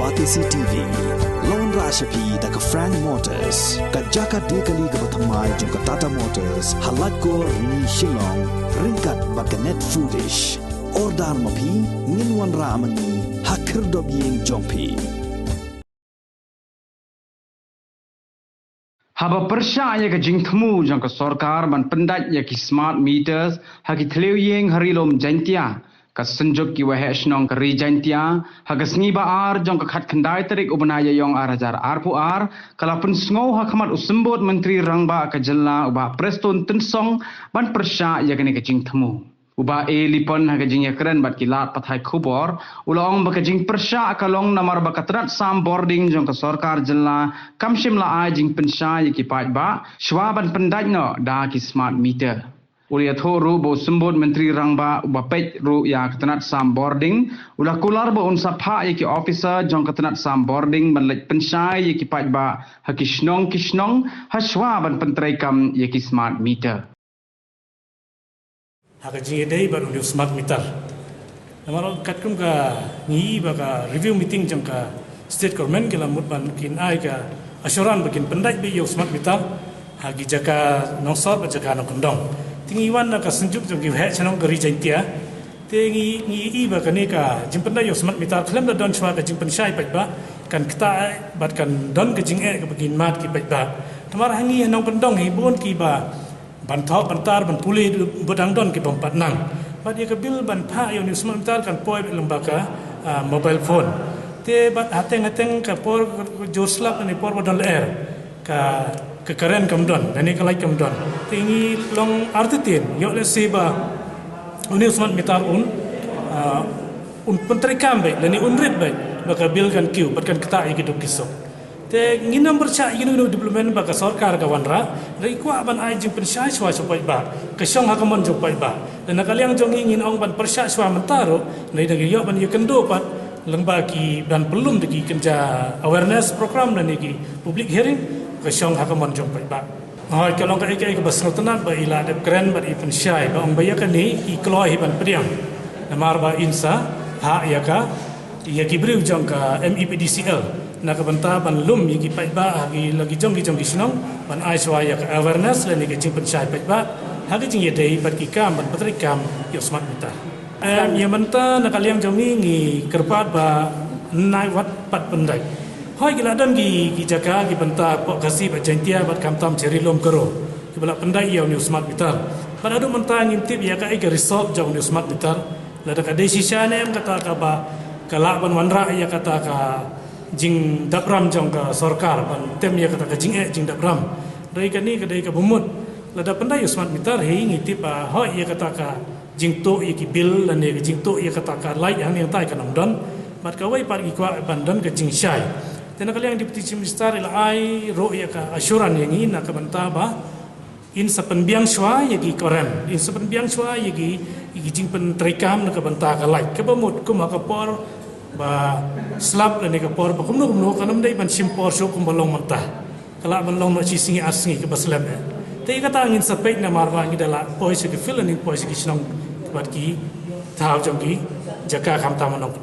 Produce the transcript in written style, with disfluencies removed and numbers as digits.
Bati CTV, Lone Rashapi da ka Frank Motors, ka Jaka Dekali ka Batamai jong ka Tata Motors, halat ko ni Shillong, ringkat ba ka Net Foodish, Ordar Mapi, Ninwan Ramani, Hakir Dobyeng Jongpi. Haba persya ya ke jing temu jang ke sorkar ban pendat ya ki smart meters haki thleu yeng harilom jantia ka senjok ki wahe snong ka ri jantia haga sngi ba ar jang ka khat khandai tarik ubnaya yong arajar arpu ar kala pun sngo hakmat usembot menteri rangba ka jella uba preston tensong ban persya ya ke jing temu uba lipon haga jing ya keren bat kilat pathai khubor ulong ba ka jing persya kalong namar ba katrat sam boarding jong ka sarkar jilla kamshim la ai jing pensya ya ki pat ba shwaban pendat no da ki smart meter ulia thoru bo sembot menteri rangba uba pet ru ya katrat sam boarding ulah kular ba unsa pha ya ki officer jong katrat sam boarding ban lek pensya ya ki pat ba hakishnong kishnong hashwaban pentraikam ya ki smart meter haka jinge dai baru di smart meter. Namaro katkum ka ngi baka review meeting jang ka state government ke lamut ban kin ai ka assuran bakin pendai bi yo smart meter hagi jaka nosor ba jaka no kondong. Tingi wan ka senjuk jang ki he chanong gari jantia. Tingi ngi baka ne ka jing pendai yo smart meter klem da don chwa ka jing penshai pa ba kan kita bat kan don ka jing ka bakin mat ki pa ba. Tamar hangi nong kondong hi bon ki ba ban thok ban tar ban puli bodang don ki bompat nang bat ye bil ban pha yo ni smart meter kan poi lembaga mobile phone te bat hateng ka por jor slap ni por bodal air ka keren kam don ni ka like kam don tingi long artitin yo le seba uni smart meter un pentri kambe ni unrit bai baka bil kan kiu bat kan kata ye kiduk kisok te nginam berca yinu diplomen ba ka sarkar ka wanra rai kwa ban ai jing pensai swa sopai ba ka song ha kamon sopai ba dan nakaliang jong ingin ong ban persya swa mentaro nei dagi yo ban yekendo pat lengba ki dan belum dagi kerja awareness program dan iki public hearing ka song ha kamon sopai ba hoi kalong ka ikai ka basnotanan ba ila de kren ba i pensai ba ong bayakan ni i kloi ban priang namar ba insa ha ya ka ya kibriu jong ka MEPDCL nak benta ban lum yiki pai ba lagi jong ki sinong ban ai swaya ka awareness le ni ke jing pensai pai ba hagi jing yedei bat ki kam ban patri kam yo smart meter ya benta nak aliang jong ni kerpat ba nai wat pat pendai hoi gila dan ki jaga ki benta pok kasih ba jantia bat kam tam ceri lom kero ki bala pendai yo ni smart meter ban adu benta ngintip ya ka ai ke result jong ni smart meter la da ka decision em kata ka ba kala ban wanra ya kata ka jing dapram jong ka sarkar ban tem ya kata ka jing dapram dai ka ni ka dai ka bumut lada pandai smart meter he ngiti pa ho ya kata ka jing to ya ki bill lan ya jing to ya kata ka light yang tai ka nong don mat ka wai par ki kwa ban don ka jing shai tena kali yang deputy chief minister ila ai ro ya ka assuran yang ina ka banta ba in sapen biang shwa ya ki koren in sapen biang shwa ya ki jing pen trikam na ka banta ka light ka bumut kuma ka por ba slap le ka por ba kumno kanam dai ban simpor so kum balong mata kala ban long no chi singi asngi ke baslam te kata angin sapek na marwa ngi dala poise ke fill ni poise ki sinong bat ki thaw jong ki jaka kham ta manong